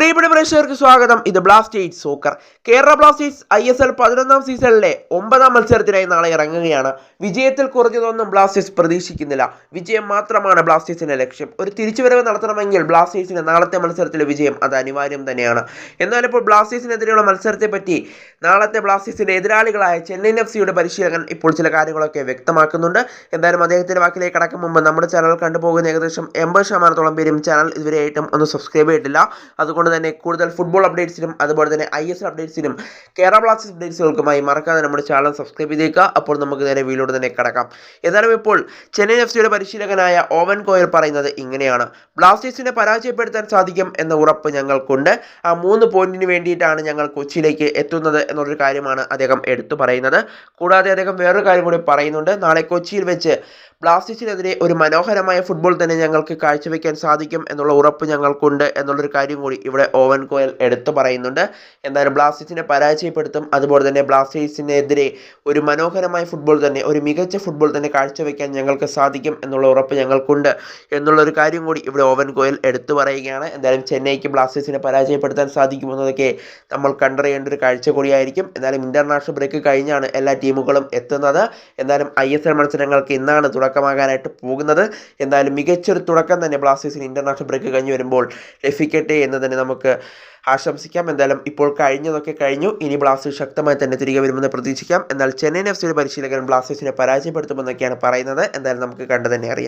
പ്രിയപ്പെട്ട പ്രേക്ഷകർക്ക് സ്വാഗതം. ഇത് Blasters soccer. Kerala Blasters ISL 11ാം സീസണിലെ 9ാം മത്സരത്തിനായി നാളെ ഇറങ്ങുകയാണ്. വിജയത്തിൽ കുറഞ്ഞതൊന്നും ബ്ലാസ്റ്റേഴ്സ് പ്രതീക്ഷിക്കുന്നില്ല. വിജയം മാത്രമാണ് ബ്ലാസ്റ്റേഴ്സിന്റെ ലക്ഷ്യം. ഒരു തിരിച്ചുവരവ് നടത്തണമെങ്കിൽ ബ്ലാസ്റ്റേഴ്സിന് നാളത്തെ മത്സരത്തിലെ വിജയം അത് അനിവാര്യം തന്നെയാണ്. എന്നാൽ ഇപ്പോൾ ബ്ലാസ്റ്റേഴ്സിനെതിരെയുള്ള മത്സരത്തെ പറ്റി നാളത്തെ ബ്ലാസ്റ്റേഴ്സിന്റെ എതിരാളികളായ ചെന്നൈയിൻ FC പരിശീലകൻ ഇപ്പോൾ ചില കാര്യങ്ങളൊക്കെ വ്യക്തമാക്കുന്നുണ്ട്. എന്തായാലും അദ്ദേഹത്തിന്റെ വാക്കിലേക്ക് കടക്കും മുമ്പ് നമ്മുടെ ചാനൽ കണ്ടുപോകുന്ന ഏകദേശം 80% പേരും ചാനൽ ഇതുവരെയായിട്ടും ഒന്ന് സബ്സ്ക്രൈബ് ചെയ്തിട്ടില്ല. അതുകൊണ്ട് തന്നെ കൂടുതൽ ഫുട്ബോൾ അപ്ഡേറ്റ്സിനും അതുപോലെ തന്നെ ISL അപ്ഡേറ്റ്സിനും കേരള ബ്ലാസ്റ്റേഴ്സ് അപ്ഡേറ്റ്സുകൾക്കുമായി മറക്കാതെ നമ്മുടെ ചാനൽ സബ്സ്ക്രൈബ് ചെയ്തേക്കുക. അപ്പോൾ നമുക്ക് നേരെ വീഡിയോയിലൂടെ തന്നെ കടക്കാം. ഏതായാലും ഇപ്പോൾ ചെന്നൈയിൻ FC പരിശീലകനായ ഓവൻ കോയൽ പറയുന്നത് ഇങ്ങനെയാണ്: ബ്ലാസ്റ്റേഴ്സിനെ പരാജയപ്പെടുത്താൻ സാധിക്കും എന്ന ഉറപ്പ് ഞങ്ങൾക്കുണ്ട്. ആ 3 പോയിന്റിന് വേണ്ടിയിട്ടാണ് ഞങ്ങൾ കൊച്ചിയിലേക്ക് എത്തുന്നത് എന്നുള്ളൊരു കാര്യമാണ് അദ്ദേഹം എടുത്തു പറയുന്നത്. കൂടാതെ അദ്ദേഹം വേറൊരു കാര്യം കൂടി പറയുന്നുണ്ട്. നാളെ കൊച്ചിയിൽ വെച്ച് ബ്ലാസ്റ്റേഴ്സിനെതിരെ ഒരു മനോഹരമായ ഫുട്ബോൾ തന്നെ ഞങ്ങൾക്ക് കാഴ്ചവെക്കാൻ സാധിക്കും എന്നുള്ള ഉറപ്പ് ഞങ്ങൾക്കുണ്ട് എന്നുള്ളൊരു കാര്യം കൂടി ഇവിടെ ഓവൻ കോയൽ എടുത്തു പറയുന്നുണ്ട്. എന്തായാലും ബ്ലാസ്റ്റേഴ്സിനെ പരാജയപ്പെടുത്തും, അതുപോലെ തന്നെ ബ്ലാസ്റ്റേഴ്സിനെതിരെ ഒരു മനോഹരമായ ഫുട്ബോൾ തന്നെ, ഒരു മികച്ച ഫുട്ബോൾ തന്നെ കാഴ്ചവെക്കാൻ ഞങ്ങൾക്ക് സാധിക്കും എന്നുള്ള ഉറപ്പ് ഞങ്ങൾക്കുണ്ട് എന്നുള്ളൊരു കാര്യം കൂടി ഇവിടെ ഓവൻ കോയൽ എടുത്തു പറയുകയാണ്. എന്തായാലും ചെന്നൈക്ക് ബ്ലാസ്റ്റേഴ്സിനെ പരാജയപ്പെടുത്താൻ സാധിക്കുമെന്നതൊക്കെ നമ്മൾ കണ്ടറിയേണ്ട ഒരു കാഴ്ച കൂടിയായിരിക്കും. എന്നാലും ഇന്റർനാഷണൽ ബ്രേക്ക് കഴിഞ്ഞാണ് എല്ലാ ടീമുകളും എത്തുന്നത്. എന്നാലും ISL മത്സരങ്ങൾക്ക് ഇന്നാണ് തുടക്കമാകാനായിട്ട് പോകുന്നത്. എന്തായാലും മികച്ചൊരു തുടക്കം തന്നെ ബ്ലാസ്റ്റേഴ്സിന് ഇന്റർനാഷണൽ ബ്രേക്ക് കഴിഞ്ഞ് വരുമ്പോൾ ലഭിക്കട്ടെ എന്ന് തന്നെ നമുക്ക് ആശംസിക്കാം. എന്തായാലും ഇപ്പോൾ കഴിഞ്ഞതൊക്കെ കഴിഞ്ഞു. ഇനി ബ്ലാസ്റ്റേഴ്സ് ശക്തമായി തന്നെ തിരികെ വരുമെന്ന് പ്രതീക്ഷിക്കാം. എന്നാൽ ചെന്നൈയിൻ FC പരിശീലകൻ ബ്ലാസ്റ്റേഴ്സിനെ പരാജയപ്പെടുത്തുമെന്നൊക്കെയാണ് പറയുന്നത്. എന്തായാലും നമുക്ക് കണ്ടു തന്നെ അറിയാം.